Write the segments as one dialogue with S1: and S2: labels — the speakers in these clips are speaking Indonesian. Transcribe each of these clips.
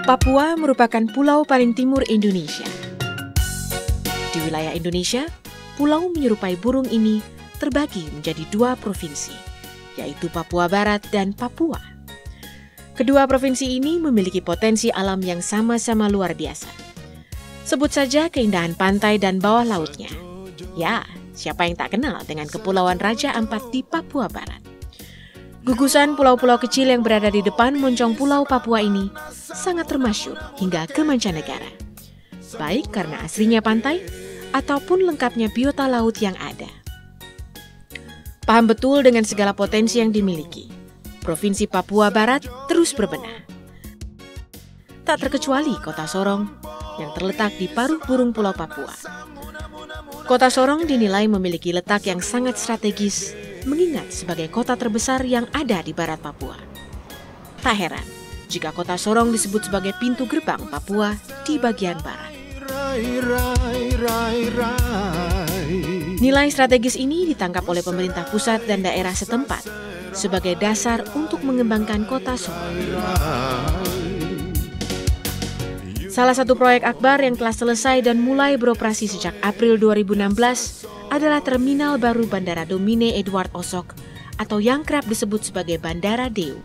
S1: Papua merupakan pulau paling timur Indonesia. Di wilayah Indonesia, pulau menyerupai burung ini terbagi menjadi dua provinsi, yaitu Papua Barat dan Papua. Kedua provinsi ini memiliki potensi alam yang sama-sama luar biasa. Sebut saja keindahan pantai dan bawah lautnya. Ya, siapa yang tak kenal dengan Kepulauan Raja Ampat di Papua Barat? Gugusan pulau-pulau kecil yang berada di depan moncong Pulau Papua ini sangat termasyhur hingga ke mancanegara. Baik karena asrinya pantai ataupun lengkapnya biota laut yang ada. Paham betul dengan segala potensi yang dimiliki, Provinsi Papua Barat terus berbenah. Tak terkecuali Kota Sorong yang terletak di paruh burung Pulau Papua. Kota Sorong dinilai memiliki letak yang sangat strategis, mengingat sebagai kota terbesar yang ada di barat Papua. Tak heran jika Kota Sorong disebut sebagai pintu gerbang Papua di bagian barat. Nilai strategis ini ditangkap oleh pemerintah pusat dan daerah setempat sebagai dasar untuk mengembangkan Kota Sorong. Salah satu proyek akbar yang telah selesai dan mulai beroperasi sejak April 2016 adalah Terminal Baru Bandara Domine Edward Osok atau yang kerap disebut sebagai Bandara Deo.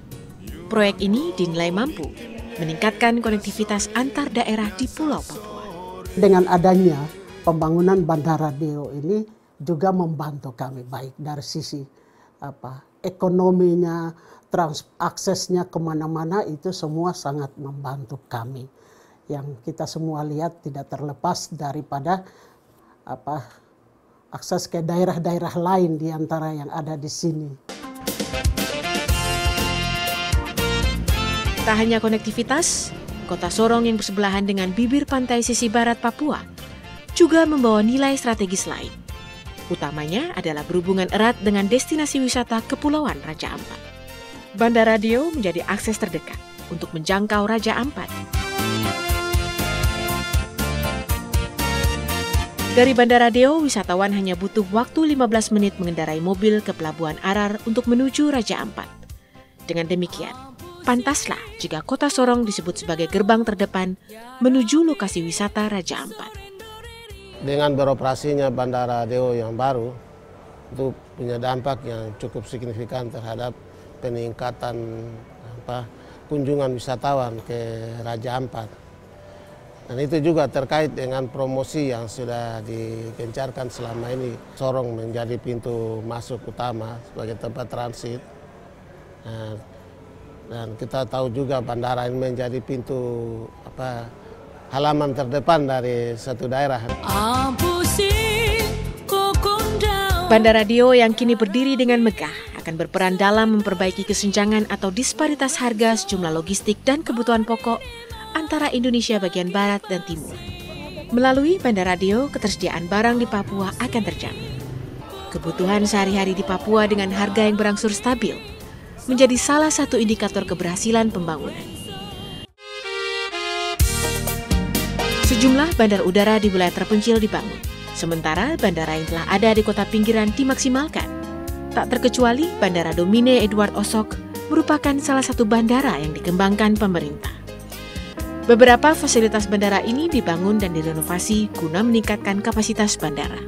S1: Proyek ini dinilai mampu meningkatkan konektivitas antar daerah di Pulau Papua.
S2: Dengan adanya pembangunan Bandara Deo ini juga membantu kami baik dari sisi ekonominya, aksesnya kemana-mana itu semua sangat membantu kami. Yang kita semua lihat tidak terlepas daripada akses ke daerah-daerah lain di antara yang ada di sini.
S1: Tak hanya konektivitas, Kota Sorong yang bersebelahan dengan bibir pantai sisi barat Papua juga membawa nilai strategis lain. Utamanya adalah berhubungan erat dengan destinasi wisata Kepulauan Raja Ampat. Bandara Deo menjadi akses terdekat untuk menjangkau Raja Ampat. Dari Bandara Deo, wisatawan hanya butuh waktu 15 menit mengendarai mobil ke Pelabuhan Arar untuk menuju Raja Ampat. Dengan demikian, pantaslah jika Kota Sorong disebut sebagai gerbang terdepan menuju lokasi wisata Raja Ampat.
S3: Dengan beroperasinya Bandara Deo yang baru, itu punya dampak yang cukup signifikan terhadap peningkatan kunjungan wisatawan ke Raja Ampat. Dan itu juga terkait dengan promosi yang sudah digencarkan selama ini. Sorong menjadi pintu masuk utama sebagai tempat transit. Dan kita tahu juga bandara ini menjadi pintu halaman terdepan dari satu daerah.
S1: Bandara Deo yang kini berdiri dengan megah akan berperan dalam memperbaiki kesenjangan atau disparitas harga sejumlah logistik dan kebutuhan pokok antara Indonesia bagian barat dan timur. Melalui Bandara Deo, ketersediaan barang di Papua akan terjamin. Kebutuhan sehari-hari di Papua dengan harga yang berangsur stabil menjadi salah satu indikator keberhasilan pembangunan. Sejumlah bandar udara di wilayah terpencil dibangun, sementara bandara yang telah ada di kota pinggiran dimaksimalkan. Tak terkecuali Bandara Domine Edward Osok merupakan salah satu bandara yang dikembangkan pemerintah. Beberapa fasilitas bandara ini dibangun dan direnovasi guna meningkatkan kapasitas bandara.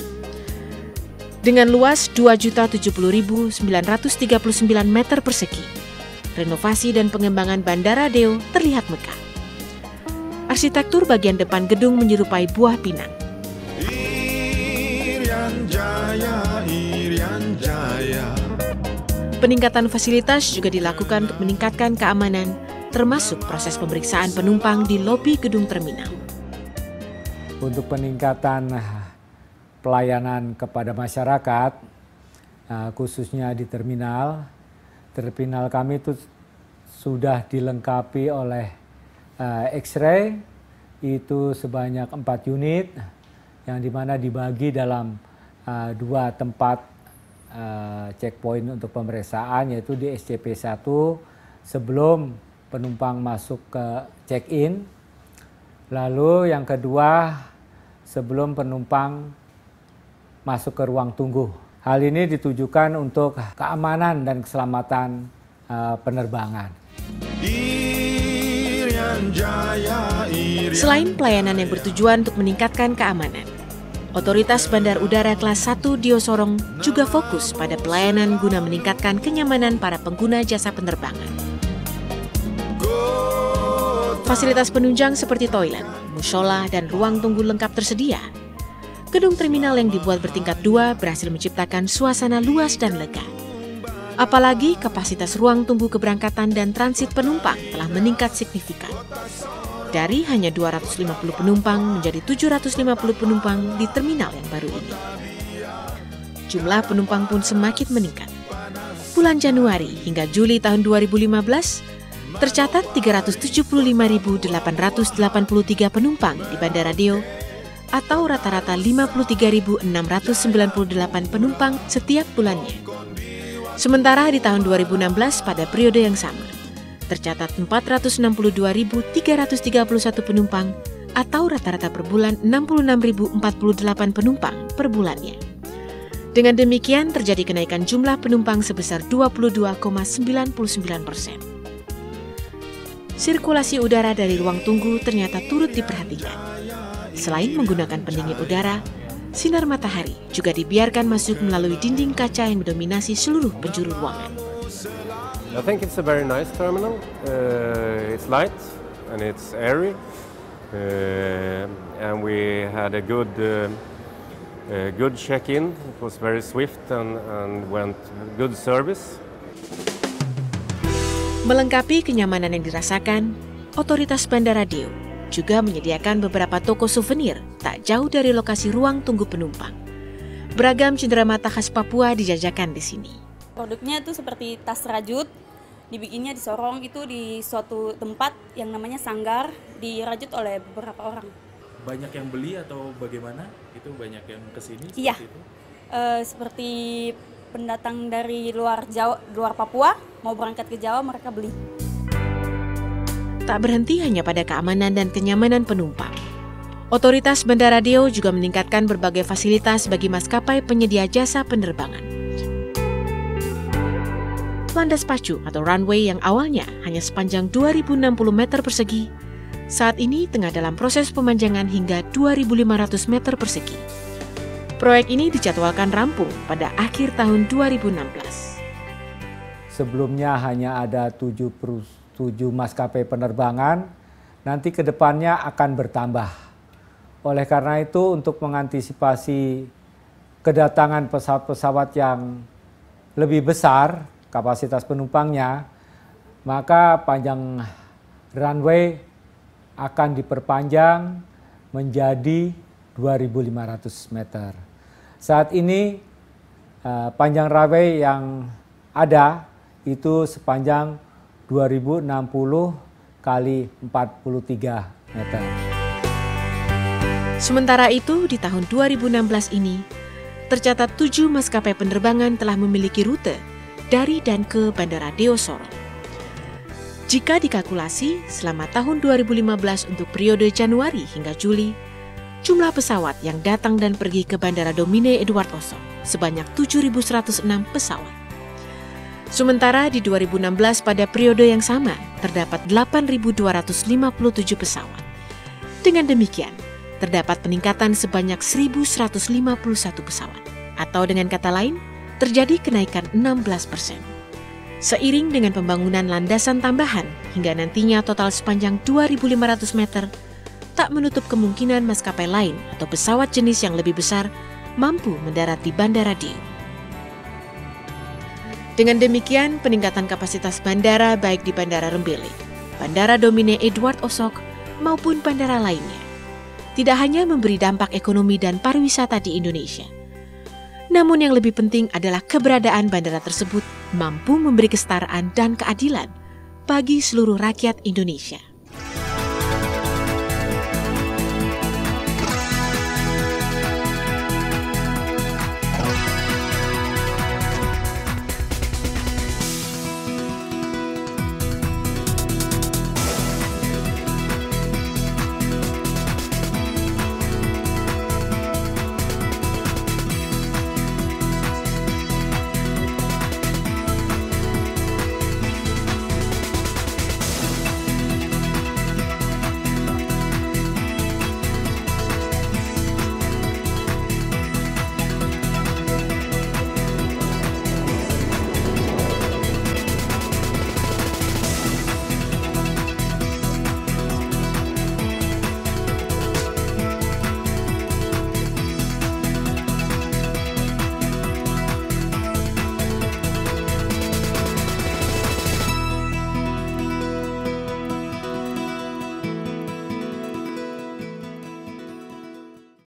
S1: Dengan luas 2.070.939 meter persegi, renovasi dan pengembangan Bandara Deo terlihat megah. Arsitektur bagian depan gedung menyerupai buah pinang. Peningkatan fasilitas juga dilakukan untuk meningkatkan keamanan, termasuk proses pemeriksaan penumpang di lobi gedung terminal.
S4: Untuk peningkatan pelayanan kepada masyarakat, khususnya di terminal kami itu sudah dilengkapi oleh X-ray, itu sebanyak 4 unit, yang dimana dibagi dalam 2 tempat checkpoint untuk pemeriksaan, yaitu di SCP-1 sebelum penumpang masuk ke check-in, lalu yang kedua sebelum penumpang masuk ke ruang tunggu. Hal ini ditujukan untuk keamanan dan keselamatan penerbangan.
S1: Selain pelayanan yang bertujuan untuk meningkatkan keamanan, Otoritas Bandar Udara Kelas 1 Dio Sorong juga fokus pada pelayanan guna meningkatkan kenyamanan para pengguna jasa penerbangan. Fasilitas penunjang seperti toilet, mushola, dan ruang tunggu lengkap tersedia. Gedung terminal yang dibuat bertingkat 2 berhasil menciptakan suasana luas dan lega. Apalagi kapasitas ruang tunggu keberangkatan dan transit penumpang telah meningkat signifikan. Dari hanya 250 penumpang menjadi 750 penumpang di terminal yang baru ini. Jumlah penumpang pun semakin meningkat. Bulan Januari hingga Juli tahun 2015, tercatat 375.883 penumpang di Bandara Deo atau rata-rata 53.698 penumpang setiap bulannya. Sementara di tahun 2016 pada periode yang sama, tercatat 462.331 penumpang atau rata-rata per bulan 66.048 penumpang per bulannya. Dengan demikian terjadi kenaikan jumlah penumpang sebesar 22,99%. Sirkulasi udara dari ruang tunggu ternyata turut diperhatikan. Selain menggunakan pendingin udara, sinar matahari juga dibiarkan masuk melalui dinding kaca yang mendominasi seluruh penjuru ruangan.
S5: I think it's a very nice terminal. It's light and it's airy, and we had a good check-in. It was very swift and went good service.
S1: Melengkapi kenyamanan yang dirasakan, Otoritas Bandara Deo juga menyediakan beberapa toko souvenir tak jauh dari lokasi ruang tunggu penumpang. Beragam cenderamata khas Papua dijajakan di sini.
S6: Produknya itu seperti tas rajut, dibikinnya di Sorong itu di suatu tempat yang namanya Sanggar, dirajut oleh beberapa orang.
S7: Banyak yang beli atau bagaimana? Itu banyak yang kesini?
S6: Iya, seperti pendatang dari luar Jawa, luar Papua mau berangkat ke Jawa, mereka beli.
S1: Tak berhenti hanya pada keamanan dan kenyamanan penumpang. Otoritas Bandara Deo juga meningkatkan berbagai fasilitas bagi maskapai penyedia jasa penerbangan. Landas pacu atau runway yang awalnya hanya sepanjang 2.060 meter persegi, saat ini tengah dalam proses pemanjangan hingga 2.500 meter persegi. Proyek ini dijadwalkan rampung pada akhir tahun 2016.
S4: Sebelumnya hanya ada 7 maskapai penerbangan, nanti ke depannya akan bertambah. Oleh karena itu, untuk mengantisipasi kedatangan pesawat-pesawat yang lebih besar, kapasitas penumpangnya, maka panjang runway akan diperpanjang menjadi 2.500 meter. Saat ini panjang runway yang ada itu sepanjang 2060 kali 43 meter.
S1: Sementara itu di tahun 2016 ini, tercatat 7 maskapai penerbangan telah memiliki rute dari dan ke Bandara Deo Sorong. Jika dikalkulasi selama tahun 2015 untuk periode Januari hingga Juli, jumlah pesawat yang datang dan pergi ke Bandara Domine Edward Osok sebanyak 7.106 pesawat. Sementara di 2016 pada periode yang sama terdapat 8.257 pesawat. Dengan demikian, terdapat peningkatan sebanyak 1.151 pesawat. Atau dengan kata lain, terjadi kenaikan 16%. Seiring dengan pembangunan landasan tambahan hingga nantinya total sepanjang 2.500 meter, tak menutup kemungkinan maskapai lain atau pesawat jenis yang lebih besar mampu mendarat di Bandara Deo. Dengan demikian, peningkatan kapasitas bandara baik di Bandara Rembele, Bandara Domine Edward Osok, maupun bandara lainnya, tidak hanya memberi dampak ekonomi dan pariwisata di Indonesia, namun yang lebih penting adalah keberadaan bandara tersebut mampu memberi kesetaraan dan keadilan bagi seluruh rakyat Indonesia.